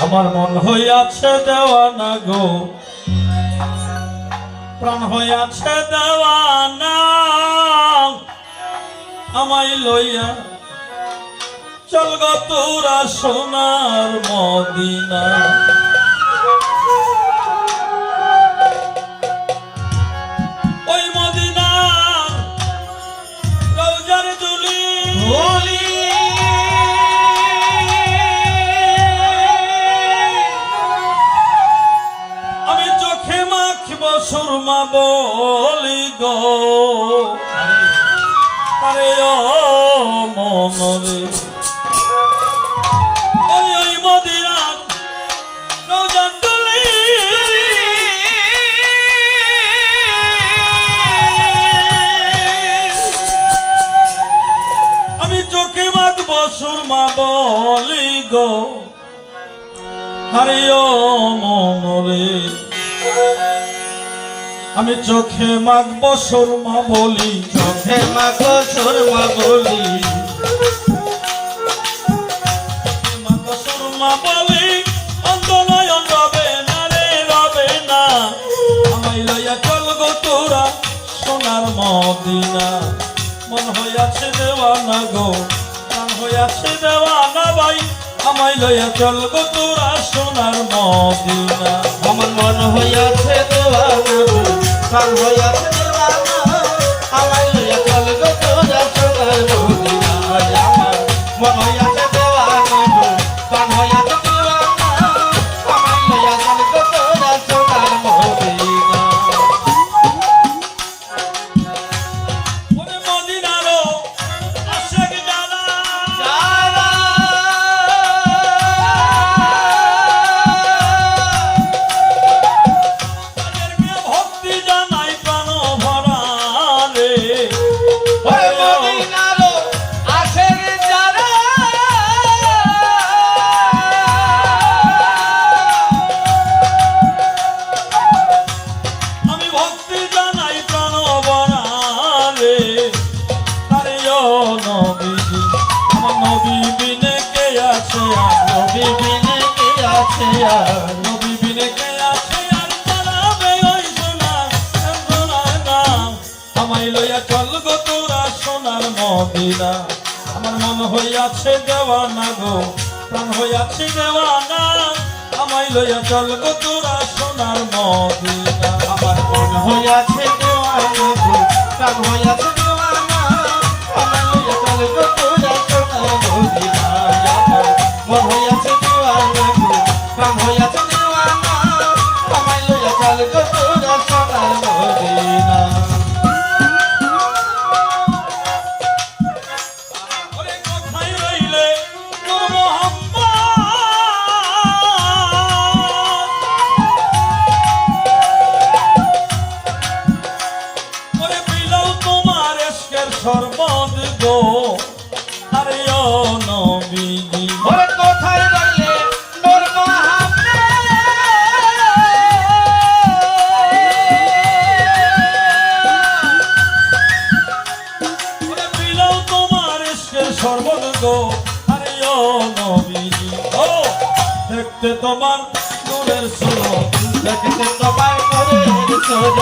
আমার মন হইয়াছে দেওয়ানা গো, প্রাণ হইয়াছে দেওয়ানা, আমায় লইয়া চল গো তোরা সোনার মদিনা। ওই মদিনা রওজার দুলি আমি চোখে মাখব সুরমা বলি গো, আরে ও মনরে ওই মদিনার রওজার দুলি আমি চোখে মাখব সুরমা বলি গো, আরে ও মনরে আমি চোখে মাখব সুরমা বলি, চোখে মাখো সুরমা বলি, মাখব সুরমা বলি, অন্ধ নয়ন রবে না রে রবে না, আমায় লইয়া চল গো তোরা সোনার মদিনা। মন হইয়াছে দেওয়ানা গো, প্রাণ হইয়াছে দেওয়ানা ভাই, আমায় লইয়া চল গো তোরা সোনার মদিনা। আমার মন হইয়াছে দেওয়ানা, প্রাণ হইয়াছে দেওয়ানা, আমায় লইয়া চল গো তোরা সোনার মদিনা। আমার মন হইয়াছে দেওয়ানা, প্রাণ হইয়াছে দেওয়ানা, আমায় লইয়া চল গো তোরা সোনার মদিনা। ওরে মদিনারও আশেক যারা, তাদেরকে ভক্তি জানাই প্রাণ ভরা রে। ওই মদিনারও আশেক যারা, আমি ভক্তি জানাই প্রাণ ভরা রে। আরে ও নবীজি আমার নবী বিনে কে আছে আর, নবী বিনে কে আছে আর, নবী বিনে কে আছে আর, জানাবে ওই সোনার নাম, আমায় লইয়া চল গো তোরা সোনার মদিনা। আমার মন হইয়াছে দেওয়ানা গো, প্রাণ হইয়াছে দেওয়ানা, আমায় লইয়া চল গো তোরা সোনার মদিনা। আমার মন হইয়াছে দেওয়ানা, প্রাণ হইয়াছে দেওয়ানা, আমায় লইয়া চল গো তোরা সোনার মদিনা। আমার মন হইয়াছে দেওয়ানা, প্রাণ হইয়াছে দেওয়ানা, আমায় লইয়া চল গো তোরা সোনার মদিনা। ওরে কোথায় রইলে নূর মোহাম্মদ, ওরে বিলাও তোমার ইশকের শরবত গো, আরে ও নবীজি ওরে কোথায় রইলে নূর মোহাম্মদ, ওরে বিলাও তোমার ইশকের শরবত গো, আরে ও নবীজি ও দেখতে তোমার নূরের সুরত, দেখতে তোমার নূরের সুরত,